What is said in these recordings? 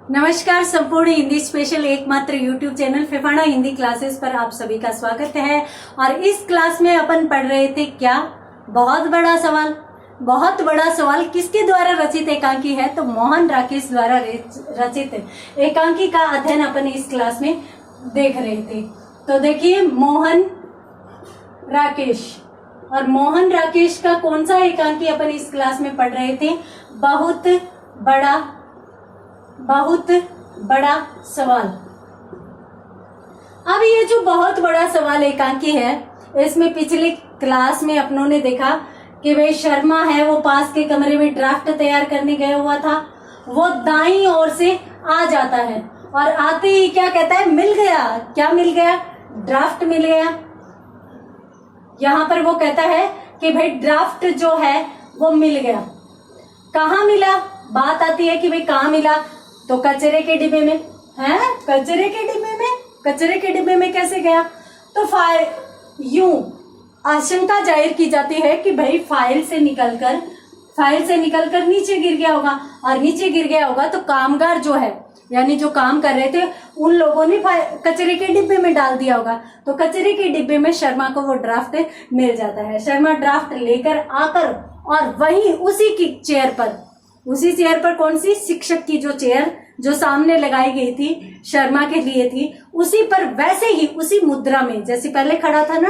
नमस्कार, संपूर्ण हिंदी स्पेशल एकमात्र YouTube channel Phefana Hindi classes पर आप सभी का स्वागत है। और इस क्लास में अपन पढ़ रहे थे क्या, बहुत बड़ा सवाल। बहुत बड़ा सवाल किसके द्वारा रचित एकांकी है? तो मोहन राकेश द्वारा रचित एकांकी का अध्ययन अपन इस क्लास में देख रहे थे। तो देखिए, मोहन राकेश, और मोहन राकेश का कौन सा एकांकी अपन इस क्लास में पढ़ रहे थे? बहुत बड़ा सवाल। अब ये जो बहुत बड़ा सवाल एकांकी है, इसमें पिछले क्लास में अपनों ने देखा कि भाई शर्मा है, वो पास के कमरे में ड्राफ्ट तैयार करने गया हुआ था। वो दाईं ओर से आ जाता है और आते ही क्या कहता है? मिल गया। क्या मिल गया? ड्राफ्ट मिल गया। यहां पर वो कहता है कि भाई ड्राफ्ट जो है वो मिल गया। कहाँ मिला? बात आती है कि भाई कहाँ मिला, तो कचरे के डिब्बे में है। कचरे के डिब्बे में कैसे गया? तो यूं आशंका जाहिर की जाती है कि भाई फाइल से निकलकर नीचे गिर गया होगा, और नीचे गिर गया होगा तो कामगार जो है, यानी जो काम कर रहे थे, उन लोगों ने कचरे के डिब्बे में डाल दिया होगा। तो कचरे के डिब्बे में शर्मा को वो ड्राफ्ट मिल जाता है। शर्मा ड्राफ्ट लेकर आकर और वहीं उसी चेयर पर कौन सी? शिक्षक की जो चेयर जो सामने लगाई गई थी, शर्मा के लिए थी, उसी पर वैसे ही उसी मुद्रा में, जैसे पहले खड़ा था ना,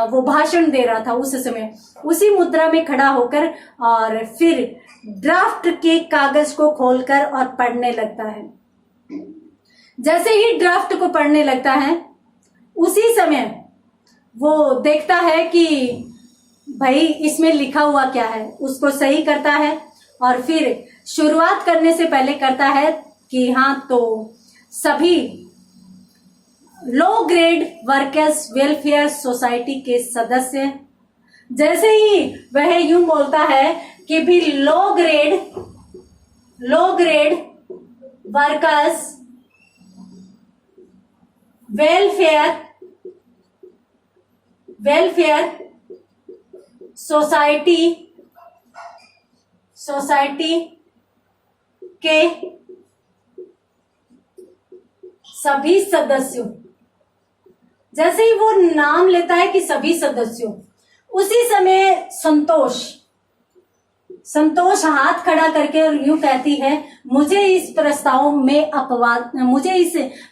वो भाषण दे रहा था उस समय, उसी मुद्रा में खड़ा होकर और फिर ड्राफ्ट के कागज को खोलकर और पढ़ने लगता है। जैसे ही ड्राफ्ट को पढ़ने लगता है, उसी समय वो देखता है कि भाई इसमें लिखा हुआ क्या है, उसको सही करता है और फिर शुरुआत करने से पहले करता है कि हाँ, तो सभी low grade workers welfare society के सदस्य, जैसे ही वह यूं बोलता है कि भी low grade workers welfare society के सभी सदस्यों, जैसे ही वो नाम लेता है कि सभी सदस्यों, उसी समय संतोष हाथ खड़ा करके और यूं कहती है, मुझे इस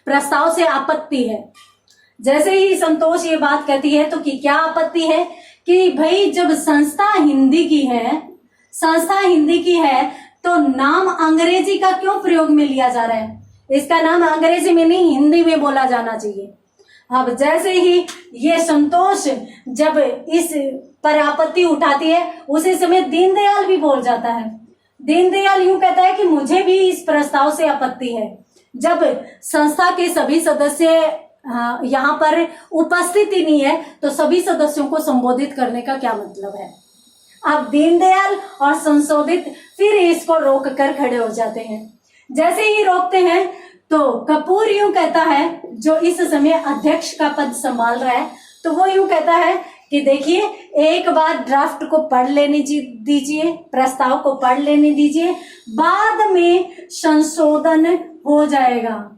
प्रस्ताव से आपत्ति है। जैसे ही संतोष ये बात कहती है तो कि क्या आपत्ति है? कि भाई जब संस्था हिंदी की है तो नाम अंग्रेजी का क्यों प्रयोग में लिया जा रहा है? इसका नाम अंग्रेजी में नहीं, हिंदी में बोला जाना चाहिए। अब जैसे ही ये संतोष जब इस पर आपत्ति उठाती है, उसी समय दीनदयाल भी बोल जाता है। दीनदयाल यूं कहता है कि मुझे भी इस प्रस्ताव से आपत्ति है। जब संस्था के सभी सदस्य यहाँ पर उपस्थित ही नहीं है, तो सभी सदस्यों को संबोधित करने का क्या मतलब है? अब दीनदयाल और संशोधित फिर इसको रोक कर खड़े हो जाते हैं। जैसे ही रोकते हैं तो कपूर यूं कहता है, जो इस समय अध्यक्ष का पद संभाल रहा है, तो वो यूं कहता है कि देखिए, एक बार ड्राफ्ट को पढ़ लेने दीजिए, प्रस्ताव को पढ़ लेने दीजिए, बाद में संशोधन हो जाएगा।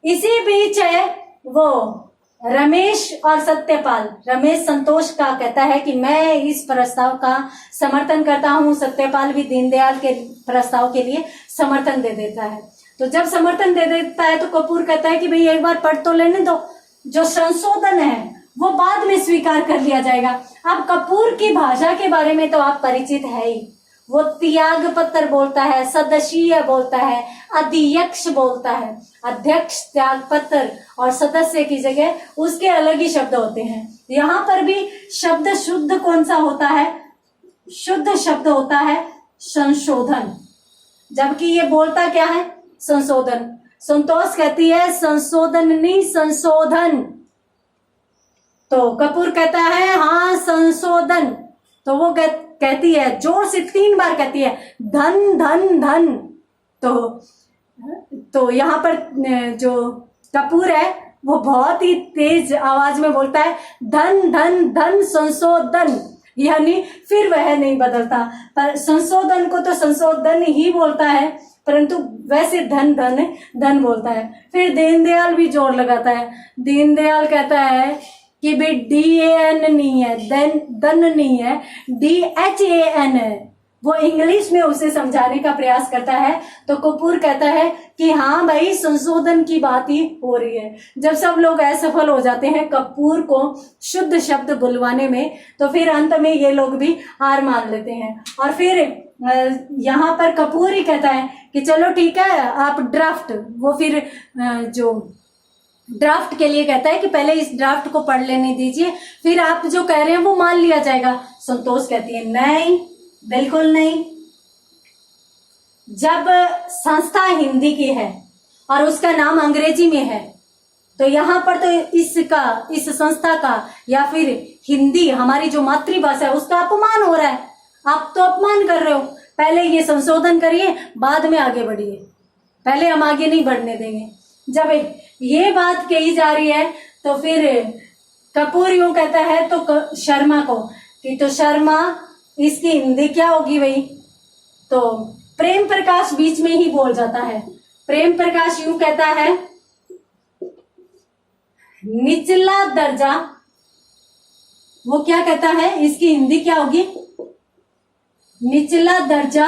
इसी बीच है वो रमेश संतोष का कहता है कि मैं इस प्रस्ताव का समर्थन करता हूं। सत्यपाल भी दीनदयाल के प्रस्ताव के लिए समर्थन दे देता है। तो जब समर्थन दे देता है तो कपूर कहता है कि भाई एक बार पढ़ तो लेने दो, जो संशोधन है वो बाद में स्वीकार कर लिया जाएगा। अब कपूर की भाषा के बारे में तो आप परिचित है ही। वो त्याग पत्र बोलता है, सदस्यीय बोलता है, अध्यक्ष बोलता है। अध्यक्ष, त्याग पत्र और सदस्य की जगह उसके अलग ही शब्द होते हैं। यहाँ पर भी शब्द शुद्ध कौन सा होता है? शुद्ध शब्द होता है संशोधन, जबकि ये बोलता क्या है? संशोधन। संतोष कहती है संशोधन नहीं, संशोधन। तो कपूर कहता है हाँ संशोधन। तो वो कहती है, जोर से 3 बार कहती है, धन धन धन। तो यहाँ पर जो कपूर है वो बहुत ही तेज आवाज में बोलता है, धन धन धन संशोधन। यानी फिर वह नहीं बदलता। पर संशोधन को तो संशोधन ही बोलता है, परंतु वैसे धन धन धन बोलता है। फिर दीनदयाल भी जोर लगाता है। दीनदयाल कहता है कि भाई DAN नहीं है, धन नहीं है, DHAN है। वो इंग्लिश में उसे समझाने का प्रयास करता है तो कपूर कहता है कि हाँ भाई संशोधन की बात ही हो रही है। जब सब लोग असफल हो जाते हैं कपूर को शुद्ध शब्द बुलवाने में, तो फिर अंत में ये लोग भी हार मान लेते हैं। और फिर यहाँ पर कपूर ही कहता है कि चलो ठीक है आप ड्राफ्ट, वो फिर जो ड्राफ्ट के लिए कहता है कि पहले इस ड्राफ्ट को पढ़ लेने दीजिए, फिर आप जो कह रहे हैं वो मान लिया जाएगा। संतोष कहती है नहीं, बिल्कुल नहीं। जब संस्था हिंदी की है और उसका नाम अंग्रेजी में है, तो यहाँ पर तो इस संस्था का या फिर हिंदी हमारी जो मातृभाषा है उसका अपमान हो रहा है। आप तो अपमान कर रहे हो। पहले ये संशोधन करिए, बाद में आगे बढ़िए, पहले हम आगे नहीं बढ़ने देंगे। जब ये बात कही जा रही है तो फिर कपूर यूं कहता है तो शर्मा को कि तो शर्मा इसकी हिंदी क्या होगी भाई। तो प्रेम प्रकाश बीच में ही बोल जाता है। प्रेम प्रकाश यूं कहता है निचला दर्जा, वो क्या कहता है इसकी हिंदी क्या होगी, निचला दर्जा,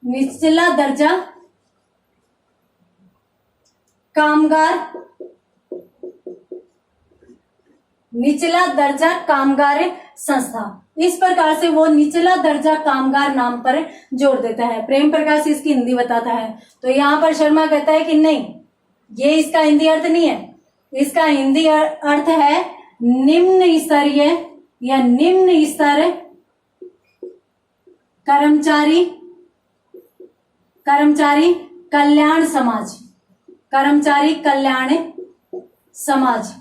निचला दर्जा कामगार, निचला दर्जा कामगार संस्था। इस प्रकार से वो निचला दर्जा कामगार नाम पर जोड़ देता है। प्रेम प्रकाश इसकी हिंदी बताता है। तो यहाँ पर शर्मा कहता है कि नहीं, ये इसका हिंदी अर्थ नहीं है, इसका हिंदी अर्थ है निम्न स्तरीय या निम्न स्तर कर्मचारी कल्याण समाज, कर्मचारी कल्याण समाज।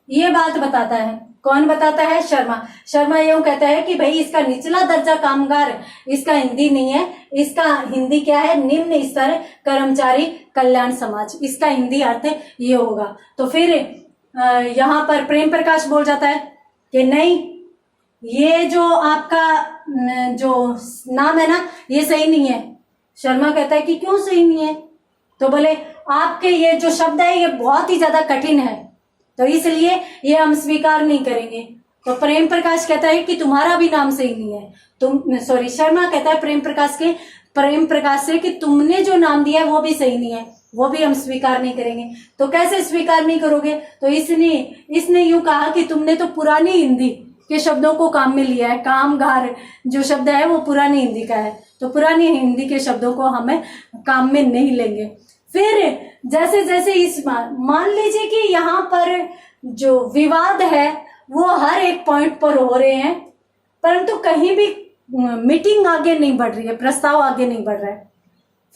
ये बात बताता है। कौन बताता है? शर्मा। शर्मा यूं कहता है कि भाई इसका निचला दर्जा कामगार इसका हिंदी नहीं है, इसका हिंदी क्या है, निम्न स्तर कर्मचारी कल्याण समाज, इसका हिंदी अर्थ ये होगा। तो फिर यहाँ पर प्रेम प्रकाश बोल जाता है कि नहीं, ये जो आपका जो नाम है ना ये सही नहीं है। शर्मा कहता है कि क्यों सही नहीं है? तो बोले आपके ये जो शब्द है ये बहुत ही ज्यादा कठिन है, तो इसलिए ये हम स्वीकार नहीं करेंगे। तो प्रेम प्रकाश कहता है कि तुम्हारा भी नाम सही नहीं है। शर्मा कहता है प्रेम प्रकाश से कि तुमने जो नाम दिया है वो भी सही नहीं है, वो भी हम स्वीकार नहीं करेंगे। तो कैसे स्वीकार नहीं करोगे? तो इसने यूं कहा कि तुमने तो पुरानी हिंदी के शब्दों को काम में लिया है। कामगार जो शब्द है वो पुरानी हिंदी का है, तो पुरानी हिंदी के शब्दों को हमें काम में नहीं लेंगे। फिर जैसे जैसे मान लीजिए कि यहाँ पर जो विवाद है वो हर एक पॉइंट पर हो रहे हैं, परंतु कहीं भी मीटिंग आगे नहीं बढ़ रही है, प्रस्ताव आगे नहीं बढ़ रहा है।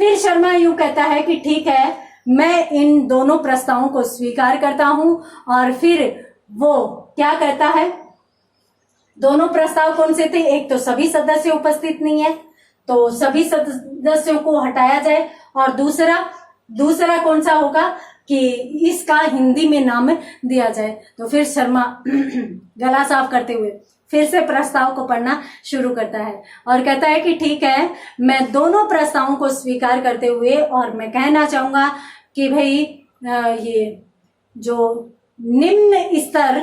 फिर शर्मा यूं कहता है कि ठीक है, मैं इन दोनों प्रस्तावों को स्वीकार करता हूं। और फिर वो क्या कहता है, दोनों प्रस्ताव कौन से थे? एक तो सभी सदस्य उपस्थित नहीं है तो सभी सदस्यों को हटाया जाए, और दूसरा कौन सा होगा कि इसका हिंदी में नाम दिया जाए। तो फिर शर्मा गला साफ करते हुए फिर से प्रस्ताव को पढ़ना शुरू करता है और कहता है कि ठीक है, मैं दोनों प्रस्तावों को स्वीकार करते हुए और मैं कहना चाहूंगा कि भाई ये जो निम्न स्तर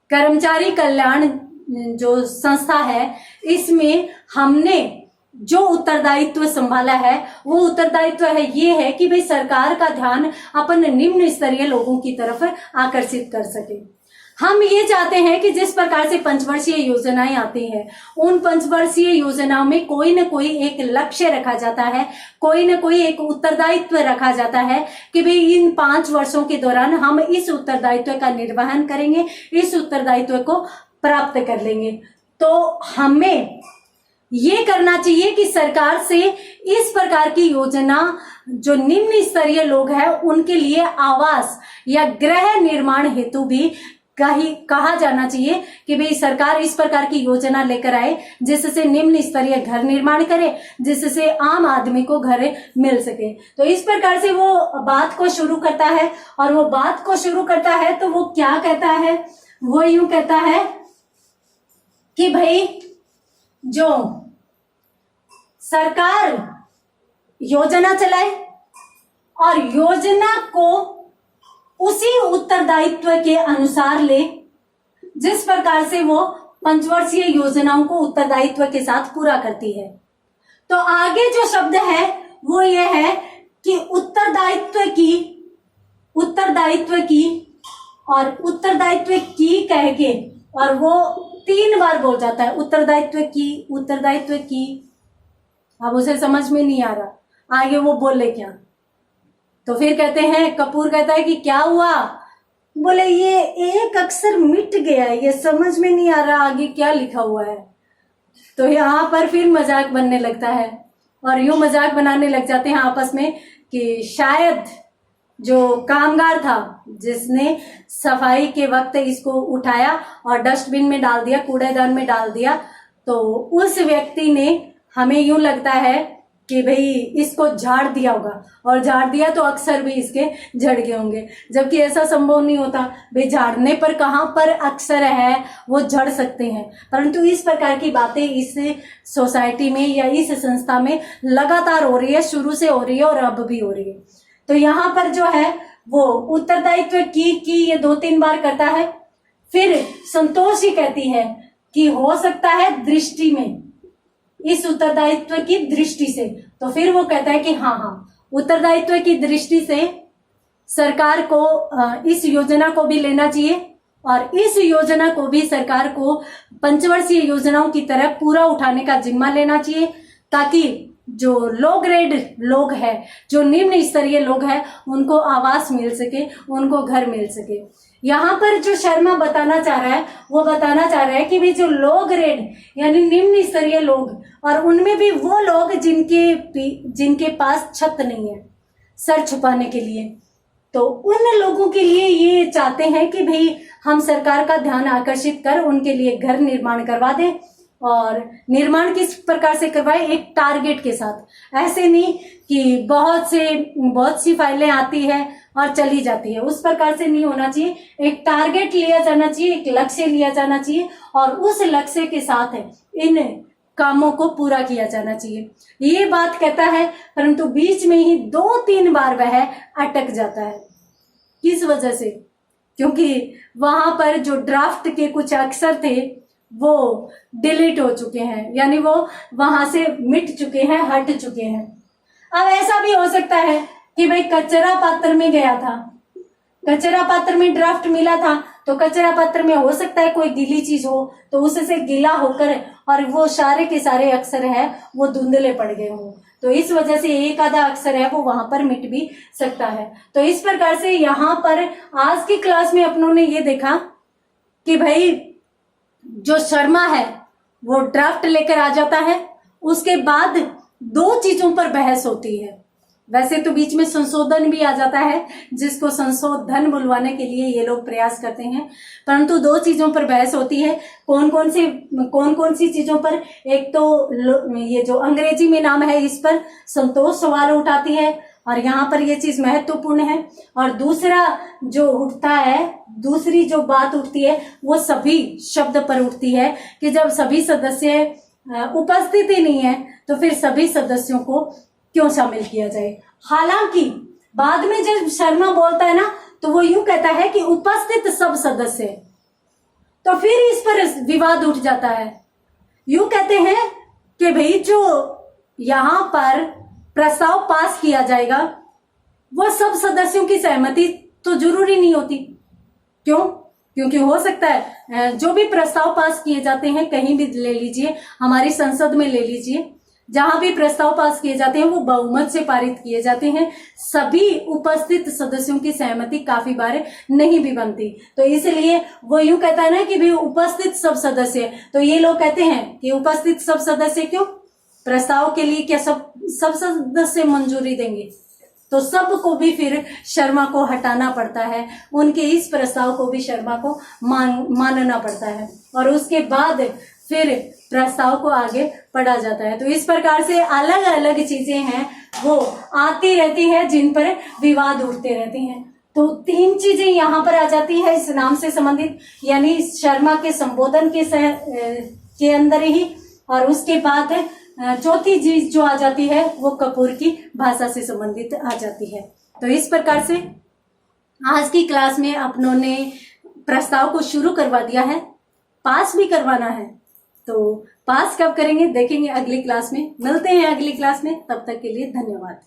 कर्मचारी कल्याण जो संस्था है, इसमें हमने जो उत्तरदायित्व संभाला है वो उत्तरदायित्व है ये है कि भाई सरकार का ध्यान अपन निम्न स्तरीय लोगों की तरफ आकर्षित कर सके। हम ये चाहते हैं कि जिस प्रकार से पंचवर्षीय योजनाएं आती हैं, उन पंचवर्षीय योजनाओं में कोई न कोई एक लक्ष्य रखा जाता है, कोई न कोई एक उत्तरदायित्व रखा जाता है कि भाई इन 5 वर्षों के दौरान हम इस उत्तरदायित्व का निर्वहन करेंगे, इस उत्तरदायित्व को प्राप्त कर लेंगे। तो हमें ये करना चाहिए कि सरकार से इस प्रकार की योजना जो निम्न स्तरीय लोग हैं उनके लिए आवास या गृह निर्माण हेतु भी कहा जाना चाहिए कि भाई सरकार इस प्रकार की योजना लेकर आए जिससे निम्न स्तरीय घर निर्माण करे, जिससे आम आदमी को घर मिल सके। तो इस प्रकार से वो बात को शुरू करता है, और वो बात को शुरू करता है तो वो क्या कहता है, वो यूं कहता है कि भाई जो सरकार योजना चलाए और योजना को उसी उत्तरदायित्व के अनुसार ले जिस प्रकार से वो पंचवर्षीय योजनाओं को उत्तरदायित्व के साथ पूरा करती है। तो आगे जो शब्द है वो ये है कि उत्तरदायित्व की कह के, और वो 3 बार बोल जाता है उत्तरदायित्व की। अब उसे समझ में नहीं आ रहा आगे वो बोले क्या। तो फिर कहते हैं, कपूर कहता है कि क्या हुआ, बोले ये एक अक्षर मिट गया है, ये समझ में नहीं आ रहा आगे क्या लिखा हुआ है। तो यहाँ पर फिर मजाक बनने लगता है, और यूं मजाक बनाने लग जाते हैं आपस में कि शायद जो कामगार था जिसने सफाई के वक्त इसको उठाया और डस्टबिन में डाल दिया, कूड़ेदान में डाल दिया, तो उस व्यक्ति ने, हमें यूं लगता है कि भाई इसको झाड़ दिया होगा, और झाड़ दिया तो अक्सर भी इसके झड़ गए होंगे, जबकि ऐसा संभव नहीं होता। भाई झाड़ने पर कहाँ पर अक्सर है, वो झड़ सकते हैं, परंतु इस प्रकार की बातें इस सोसाइटी में या इस संस्था में लगातार हो रही है, शुरू से हो रही है और अब भी हो रही है। तो यहाँ पर जो है वो उत्तरदायित्व की ये 2-3 बार करता है। फिर संतोषी कहती है कि हो सकता है दृष्टि में, इस उत्तरदायित्व की दृष्टि से। तो फिर वो कहता है कि हाँ, उत्तरदायित्व की दृष्टि से सरकार को इस योजना को भी लेना चाहिए, और इस योजना को भी सरकार को पंचवर्षीय योजनाओं की तरह पूरा उठाने का जिम्मा लेना चाहिए, ताकि जो लो ग्रेड लोग हैं, जो निम्न स्तरीय लोग हैं, उनको आवास मिल सके, उनको घर मिल सके। यहाँ पर जो शर्मा बताना चाह रहा है, वो बताना चाह रहा है कि भाई जो लो ग्रेड यानी निम्न स्तरीय लोग, और उनमें भी वो लोग जिनके पास छत नहीं है सर छुपाने के लिए, तो उन लोगों के लिए ये चाहते हैं कि भाई हम सरकार का ध्यान आकर्षित कर उनके लिए घर निर्माण करवा दें। और निर्माण किस प्रकार से करवाए, एक टारगेट के साथ। ऐसे नहीं कि बहुत सी फाइलें आती है और चली जाती है, उस प्रकार से नहीं होना चाहिए। एक टारगेट लिया जाना चाहिए, एक लक्ष्य लिया जाना चाहिए, और उस लक्ष्य के साथ इन कामों को पूरा किया जाना चाहिए। ये बात कहता है, परंतु बीच में ही 2-3 बार वह अटक जाता है। किस वजह से? क्योंकि वहां पर जो ड्राफ्ट के कुछ अक्षर थे वो डिलीट हो चुके हैं, यानी वो वहां से मिट चुके हैं, हट चुके हैं। अब ऐसा भी हो सकता है कि भाई कचरा पात्र में गया था, कचरा पात्र में ड्राफ्ट मिला था, तो कचरा पात्र में हो सकता है कोई गीली चीज हो, तो उससे गीला होकर और वो सारे के सारे अक्षर है वो धुंधले पड़ गए हों, तो इस वजह से एक आधा अक्षर है वो वहां पर मिट भी सकता है। तो इस प्रकार से यहाँ पर आज की क्लास में अपनों ने ये देखा कि भाई जो शर्मा है वो ड्राफ्ट लेकर आ जाता है, उसके बाद 2 चीजों पर बहस होती है। वैसे तो बीच में संशोधन भी आ जाता है, जिसको संशोधन बुलवाने के लिए ये लोग प्रयास करते हैं, परंतु 2 चीजों पर बहस होती है। कौन कौन सी चीजों पर? एक तो ये जो अंग्रेजी में नाम है इस पर संतोष सवाल उठाती है, और यहाँ पर ये चीज महत्वपूर्ण है। और दूसरा जो उठता है, दूसरी जो बात उठती है वो सभी शब्द पर उठती है कि जब सभी सदस्य उपस्थित ही नहीं है तो फिर सभी सदस्यों को क्यों शामिल किया जाए। हालांकि बाद में जब शर्मा बोलता है ना, तो वो यूं कहता है कि उपस्थित सब सदस्य, तो फिर इस पर विवाद उठ जाता है। यूं कहते हैं कि भाई जो यहाँ पर प्रस्ताव पास किया जाएगा वो सब सदस्यों की सहमति तो जरूरी नहीं होती। क्यों? क्योंकि हो सकता है जो भी प्रस्ताव पास किए जाते हैं, कहीं भी ले लीजिए, हमारी संसद में ले लीजिए, जहां भी प्रस्ताव पास किए जाते हैं वो बहुमत से पारित किए जाते हैं, सभी उपस्थित सदस्यों की सहमति काफी बार नहीं भी बनती। तो इसलिए वो यूं कहता है ना कि भाई उपस्थित सब सदस्य, तो ये लोग कहते हैं कि उपस्थित सब सदस्य क्यों? प्रस्ताव के लिए क्या सब सदस्य मंजूरी देंगे? तो सबको भी फिर शर्मा को हटाना पड़ता है, उनके इस प्रस्ताव को भी शर्मा को मानना पड़ता है और उसके बाद फिर प्रस्ताव को आगे पढ़ा जाता है। तो इस प्रकार से अलग अलग चीजें हैं वो आती रहती है जिन पर विवाद उठते रहते हैं। तो 3 चीजें यहाँ पर आ जाती है इस नाम से संबंधित, यानी शर्मा के संबोधन के अंदर ही, और उसके बाद चौथी चीज जो आ जाती है वो कपूर की भाषा से संबंधित आ जाती है। तो इस प्रकार से आज की क्लास में अपनों ने प्रस्ताव को शुरू करवा दिया है, पास भी करवाना है। तो पास कब करेंगे देखेंगे अगली क्लास में, मिलते हैं अगली क्लास में, तब तक के लिए धन्यवाद।